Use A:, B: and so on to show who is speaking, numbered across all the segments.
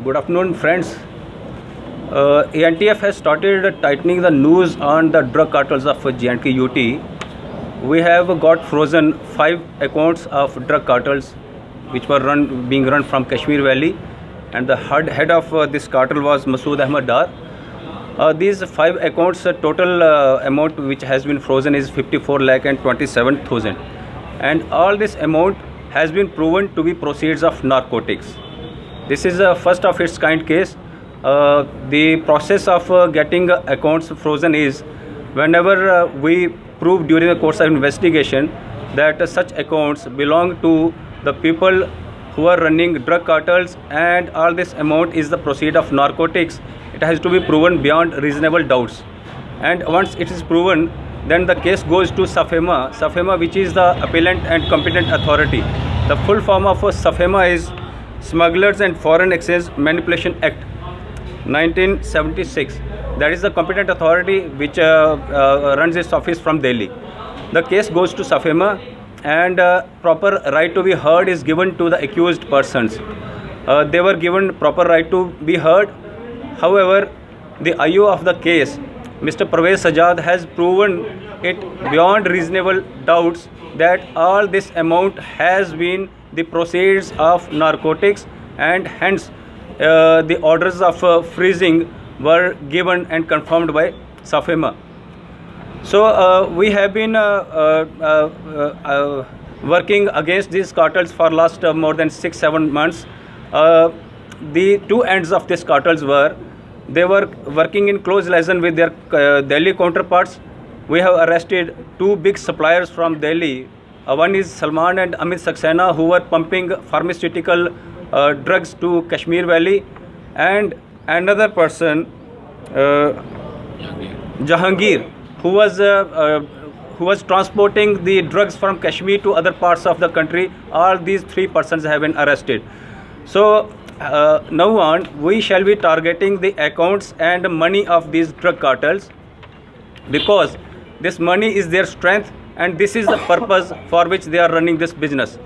A: Good afternoon, friends. ANTF has started tightening the noose on the drug cartels of J&K UT. We have got frozen 5 accounts of drug cartels which were being run from Kashmir Valley, and the head of this cartel was Masood Ahmad Dar. These 5 accounts, total amount which has been frozen is 54,27,000, and all this amount has been proven to be proceeds of narcotics. This is a first of its kind case. The process of getting accounts frozen is whenever we prove during the course of investigation that such accounts belong to the people who are running drug cartels and all this amount is the proceed of narcotics, it has to be proven beyond reasonable doubts. And once it is proven, then the case goes to SAFEMA, which is the appellant and competent authority. The full form of SAFEMA is Smugglers and Foreign Exchange Manipulation Act 1976. That is the competent authority which runs its office from Delhi. The case goes to SAFEMA, and proper right to be heard is given to the accused persons. They were given proper right to be heard. However, the IO of the case, Mr. Parvez Sajjad, has proven it beyond reasonable doubts that all this amount has been the proceeds of narcotics, and hence the orders of freezing were given and confirmed by SAFEMA. So we have been working against these cartels for last more than 6-7 months. The two ends of these cartels were, they were working in close liaison with their Delhi counterparts. We have arrested 2 big suppliers from Delhi. One is Salman and Amit Saxena, who were pumping pharmaceutical drugs to Kashmir Valley, and another person, Jahangir, who was transporting the drugs from Kashmir to other parts of the country. All these 3 persons have been arrested. So now on, we shall be targeting the accounts and money of these drug cartels, because this money is their strength, and this is the purpose for which they are running this business.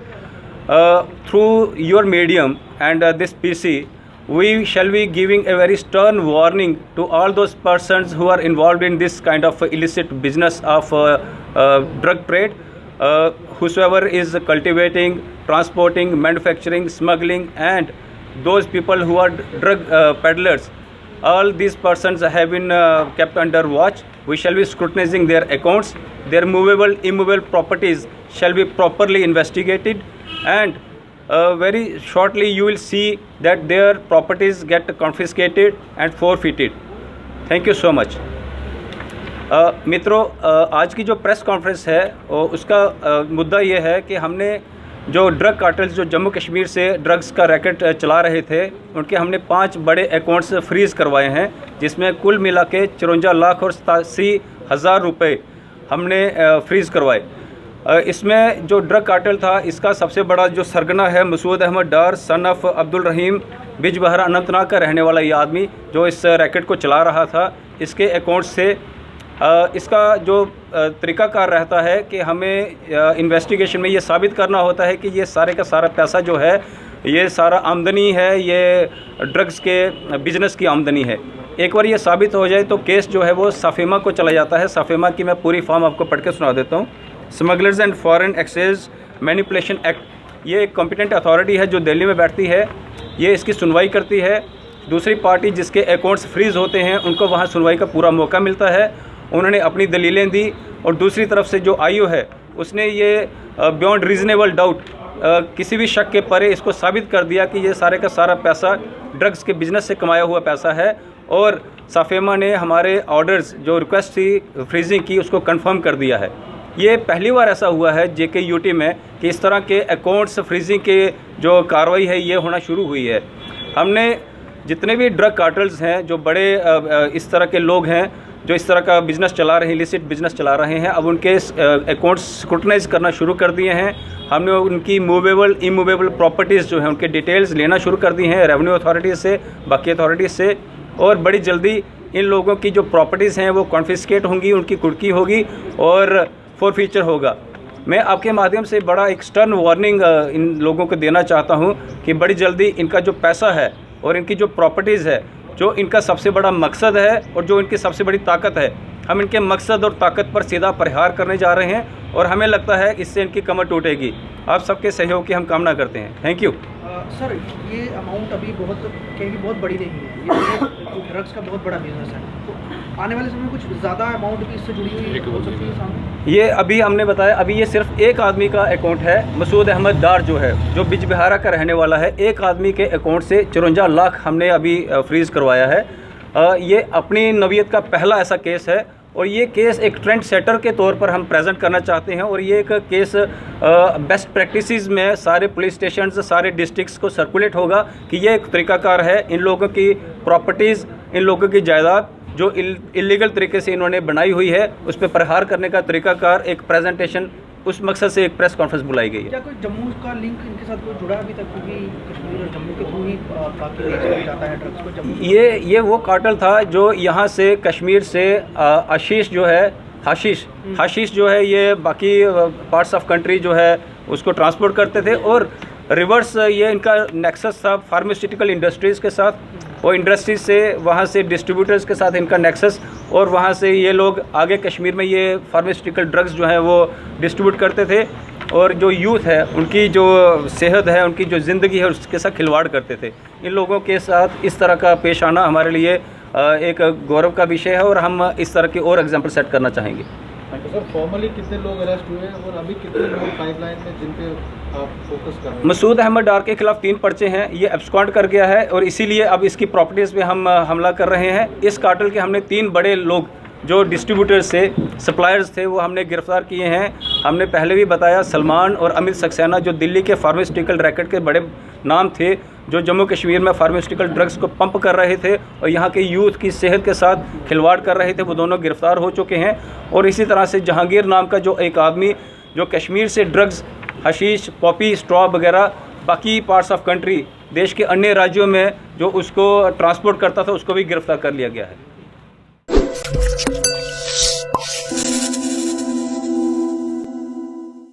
A: Through your medium and this PC, we shall be giving a very stern warning to all those persons who are involved in this kind of illicit business of drug trade. Whosoever is cultivating, transporting, manufacturing, smuggling, and those people who are drug peddlers, all these persons have been kept under watch. We shall be scrutinizing their accounts. Their movable, immovable properties shall be properly investigated, and very shortly you will see that their properties get confiscated and forfeited. Thank you so much. मित्रों, आज की जो press conference है उसका मुद्दा ये है कि हमने जो ड्रग कार्टल्स जो जम्मू कश्मीर से ड्रग्स का रैकेट चला रहे थे, उनके हमने 5 बड़े अकाउंट्स फ्रीज़ करवाए हैं, जिसमें कुल मिला के 54,87,000 रुपये हमने फ्रीज़ करवाए। इसमें जो ड्रग कार्टल था, इसका सबसे बड़ा जो सरगना है मसूद अहमद डार, सन ऑफ अब्दुल रहीम, बिजबहरा अनंतनाग का रहने वाला ये आदमी जो इस रैकेट को चला रहा था। इसके अकाउंट से इसका जो तरीक़ाकार रहता है कि हमें इन्वेस्टिगेशन में ये साबित करना होता है कि ये सारे का सारा पैसा जो है, ये सारा आमदनी है, ये ड्रग्स के बिज़नेस की आमदनी है। एक बार ये साबित हो जाए तो केस जो है वो साफेमा को चला जाता है। साफेमा की मैं पूरी फॉर्म आपको पढ़ के सुना देता हूँ। Smugglers and foreign exchange manipulation act, ये एक कॉम्पिटेंट अथॉरिटी है जो दिल्ली में बैठती है, ये इसकी सुनवाई करती है। दूसरी पार्टी जिसके अकाउंट्स फ्रीज़ होते हैं उनको वहाँ सुनवाई का पूरा मौका मिलता है। उन्होंने अपनी दलीलें दी, और दूसरी तरफ से जो आईओ है उसने ये बियॉन्ड रीज़नेबल डाउट किसी भी शक के परे इसको साबित कर दिया कि ये सारे का सारा पैसा ड्रग्स के बिज़नेस से कमाया हुआ पैसा है, और साफेमा ने हमारे ऑर्डर्स जो रिक्वेस्ट थी फ्रीजिंग की उसको कंफर्म कर दिया है। ये पहली बार ऐसा हुआ है जेके यूटी में कि इस तरह के अकाउंट्स फ्रीजिंग के जो कार्रवाई है ये होना शुरू हुई है। हमने जितने भी ड्रग कार्टल्स हैं, जो बड़े इस तरह के लोग हैं जो इस तरह का बिज़नेस चला रहे हैं, इलिसिट बिज़नेस चला रहे हैं, अब उनके अकाउंट्स स्क्रूटनाइज करना शुरू कर दिए हैं। हमने उनकी मूवेबल इमूवेबल प्रॉपर्टीज़ जो हैं उनके डिटेल्स लेना शुरू कर दी हैं रेवेन्यू अथॉरिटीज़ से, बाकी अथॉरिटीज़ से, और बड़ी जल्दी इन लोगों की जो प्रॉपर्टीज़ हैं वो कॉन्फिस्केट होंगी, उनकी कुर्की होगी और फॉरफीचर होगा। मैं आपके माध्यम से बड़ा एक स्टर्न वार्निंग इन लोगों को देना चाहता हूं कि बड़ी जल्दी इनका जो पैसा है और इनकी जो प्रॉपर्टीज़ है, जो इनका सबसे बड़ा मकसद है और जो इनकी सबसे बड़ी ताकत है, हम इनके मकसद और ताकत पर सीधा प्रहार करने जा रहे हैं और हमें लगता है इससे इनकी कमर टूटेगी। आप सबके सहयोग की हम कामना करते हैं। Thank you.
B: सर, ये अमाउंट अभी बहुत बड़ी नहीं है, ये ड्रग्स का बहुत बड़ा बिजनेस है, तो आने वाले समय में कुछ ज़्यादा अमाउंट भी इससे जुड़ी हुई हो सकती है सामने?
A: ये अभी हमने बताया, अभी ये सिर्फ एक आदमी का अकाउंट है, मसूद अहमद डार जो है, जो बिजबिहारा का रहने वाला है। एक आदमी के अकाउंट से 54 लाख हमने अभी फ्रीज़ करवाया है। ये अपनी नवीयत का पहला ऐसा केस है और ये केस एक ट्रेंड सेटर के तौर पर हम प्रेजेंट करना चाहते हैं और ये एक केस बेस्ट प्रैक्टिसेस में सारे पुलिस स्टेशन, सारे डिस्ट्रिक्ट्स को सर्कुलेट होगा कि ये एक तरीकाकार है। इन लोगों की प्रॉपर्टीज़, इन लोगों की जायदाद जो इलीगल तरीके से इन्होंने बनाई हुई है, उस पर प्रहार करने का तरीकाकार एक प्रेजेंटेशन, उस मकसद से एक प्रेस कॉन्फ्रेंस बुलाई गई है।
B: क्या कोई जम्मू का लिंक इनके साथ कोई जुड़ा अभी तक? क्योंकि कश्मीर और जम्मू के थ्रू ही बाकी देश में जाता है ड्रग्स को। जम्मू
A: ये वो कार्टेल था जो यहाँ से कश्मीर से आशीष जो है, हाशीश जो है, ये बाकी पार्ट्स ऑफ कंट्री जो है उसको ट्रांसपोर्ट करते थे और रिवर्स ये इनका नेक्सस था फार्मास्यूटिकल इंडस्ट्रीज़ के साथ, और इंडस्ट्रीज से वहाँ से डिस्ट्रीब्यूटर्स के साथ इनका नेक्सस, और वहाँ से ये लोग आगे कश्मीर में ये फार्मास्यूटिकल ड्रग्स जो हैं वो डिस्ट्रीब्यूट करते थे और जो यूथ है उनकी जो सेहत है, उनकी जो ज़िंदगी है, उसके साथ खिलवाड़ करते थे। इन लोगों के साथ इस तरह का पेश आना हमारे लिए एक गौरव का विषय है और हम इस तरह के और एग्जाम्पल सेट करना चाहेंगे।
C: सर, फॉर्मली कितने लोग अरेस्ट हुए हैं और अभी कितने लोग पाइपलाइन में जिन पे आप फोकस कर रहे हैं?
A: मसूद अहमद डार के खिलाफ 3 पर्चे हैं। ये एब्सकॉन्ड कर गया है और इसीलिए अब इसकी प्रॉपर्टीज़ पे हम हमला कर रहे हैं। इस कार्टेल के हमने 3 बड़े लोग जो डिस्ट्रीब्यूटर्स थे, सप्लायर्स थे, वो हमने गिरफ्तार किए हैं। हमने पहले भी बताया, सलमान और अमित सक्सेना जो दिल्ली के फार्मास्यूटिकल रैकेट के बड़े नाम थे, जो जम्मू कश्मीर में फार्मास्यूटिकल ड्रग्स को पंप कर रहे थे और यहाँ के यूथ की सेहत के साथ खिलवाड़ कर रहे थे, वो दोनों गिरफ्तार हो चुके हैं। और इसी तरह से जहांगीर नाम का जो एक आदमी जो कश्मीर से ड्रग्स, हशीश, पॉपी, स्ट्रॉ वगैरह बाकी पार्ट्स ऑफ कंट्री, देश के अन्य राज्यों में जो उसको ट्रांसपोर्ट करता था, उसको भी गिरफ्तार कर लिया गया है।